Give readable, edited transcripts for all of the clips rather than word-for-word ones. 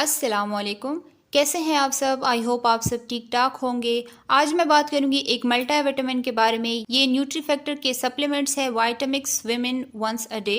अस्सलामुअलैकुम। कैसे हैं आप सब? आई होप आप सब ठीक ठाक होंगे। आज मैं बात करूंगी एक मल्टीविटामिन के बारे में। ये न्यूट्री फैक्टर के सप्लीमेंट्स है वाइटामिक्स विमेन वंस अ डे।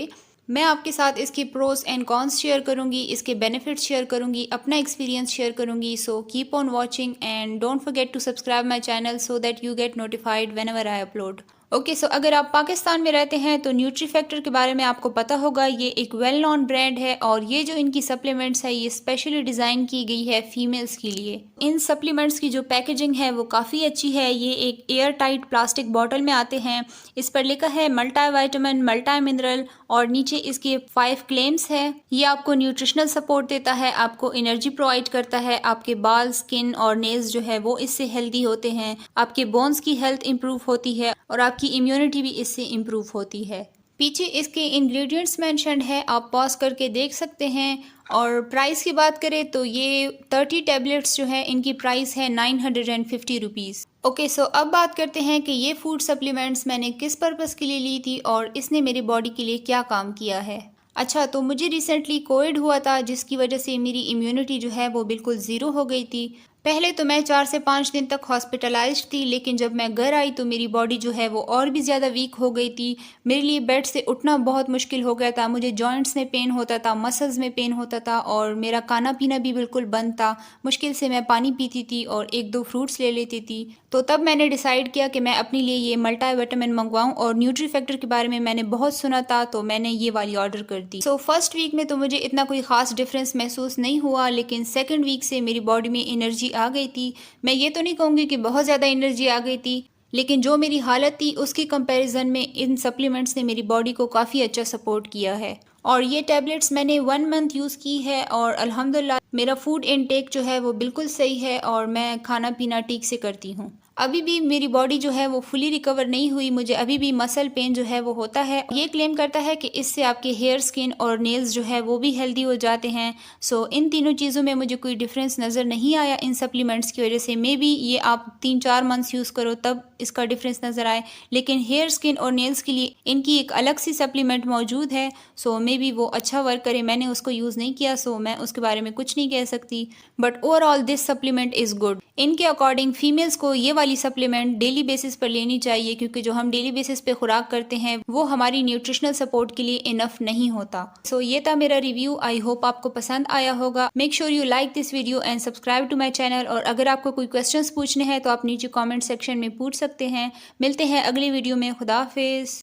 मैं आपके साथ इसकी प्रोस एंड कॉन्स शेयर करूंगी, इसके बेनिफिट्स शेयर करूंगी, अपना एक्सपीरियंस शेयर करूंगी। So keep on watching and don't forget to subscribe my channel so that you get notified whenever I upload. Okay, so अगर आप पाकिस्तान में रहते हैं तो न्यूट्री फैक्टर के बारे में आपको पता होगा। ये एक वेल नोन ब्रांड है और ये जो इनकी सप्लीमेंट्स है ये स्पेशली डिज़ाइन की गई है फीमेल्स के लिए। इन सप्लीमेंट्स की जो पैकेजिंग है वो काफ़ी अच्छी है। ये एक एयर टाइट प्लास्टिक बॉटल में आते हैं। इस पर लिखा है मल्टी वाइटामिन, मल्टी मिनरल और नीचे इसके 5 क्लेम्स है। ये आपको न्यूट्रिशनल सपोर्ट देता है, आपको एनर्जी प्रोवाइड करता है, आपके बाल, स्किन और नेल्स जो है वो इससे हेल्दी होते हैं, आपके बोन्स की हेल्थ इंप्रूव होती है और आपकी इम्यूनिटी भी इससे इम्प्रूव होती है। पीछे इसके इंग्रेडिएंट्स मेंशन्ड है, आप पॉज करके देख सकते हैं। और प्राइस की बात करें तो ये 30 टैबलेट्स जो है इनकी प्राइस है 950 रुपीज़। ओके, सो अब बात करते हैं कि ये फूड सप्लीमेंट्स मैंने किस पर्पज़ के लिए ली थी और इसने मेरी बॉडी के लिए क्या काम किया है। अच्छा, तो मुझे रिसेंटली कोविड हुआ था जिसकी वजह से मेरी इम्यूनिटी जो है वो बिल्कुल ज़ीरो हो गई थी। पहले तो मैं 4 से 5 दिन तक हॉस्पिटलाइज्ड थी, लेकिन जब मैं घर आई तो मेरी बॉडी जो है वो और भी ज़्यादा वीक हो गई थी। मेरे लिए बेड से उठना बहुत मुश्किल हो गया था, मुझे जॉइंट्स में पेन होता था, मसल्स में पेन होता था और मेरा खाना पीना भी बिल्कुल बंद था। मुश्किल से मैं पानी पीती थी और 1-2 फ्रूट्स ले लेती थी। तो तब मैंने डिसाइड किया कि मैं अपने लिए ये मल्टीविटामिन मंगवाऊँ और न्यूट्री फैक्टर के बारे में मैंने बहुत सुना था तो मैंने ये वाली ऑर्डर कर दी। सो फर्स्ट वीक में तो मुझे इतना कोई ख़ास डिफरेंस महसूस नहीं हुआ, लेकिन सेकेंड वीक से मेरी बॉडी में एनर्जी आ गई थी। मैं ये तो नहीं कहूँगी कि बहुत ज़्यादा एनर्जी आ गई थी, लेकिन जो मेरी हालत थी उसकी कंपैरिजन में इन सप्लीमेंट्स ने मेरी बॉडी को काफ़ी अच्छा सपोर्ट किया है। और ये टैबलेट्स मैंने 1 मंथ यूज़ की है और अल्हम्दुलिल्लाह मेरा फूड इनटेक जो है वो बिल्कुल सही है और मैं खाना पीना ठीक से करती हूँ। अभी भी मेरी बॉडी जो है वो फुली रिकवर नहीं हुई, मुझे अभी भी मसल पेन जो है वो होता है। ये क्लेम करता है कि इससे आपके हेयर, स्किन और नेल्स जो है वो भी हेल्दी हो जाते हैं। सो इन तीनों चीज़ों में मुझे कोई डिफरेंस नज़र नहीं आया इन सप्लीमेंट्स की वजह से। मे बी ये आप 3-4 मंथ्स यूज़ करो तब इसका डिफरेंस नज़र आए, लेकिन हेयर, स्किन और नेल्स के लिए इनकी एक अलग सी सप्लीमेंट मौजूद है। सो मे बी वो अच्छा वर्क करे, मैंने उसको यूज़ नहीं किया सो मैं उसके बारे में कुछ नहीं कह सकती। But overall this supplement is good. इनके अकॉर्डिंग फीमेल्स को ये वाली सप्लीमेंट डेली बेसिस पर लेनी चाहिए, क्योंकि जो हम डेली बेसिस पे खुराक करते हैं वो हमारी न्यूट्रिशनल सपोर्ट के लिए इनफ नहीं होता। सो ये था मेरा रिव्यू। आई होप आपको पसंद आया होगा। Make sure you like this video and subscribe to my channel. और अगर आपको कोई क्वेश्चंस पूछने हैं तो आप नीचे कॉमेंट सेक्शन में पूछ सकते हैं। मिलते हैं अगली वीडियो में। खुदा हाफिज़।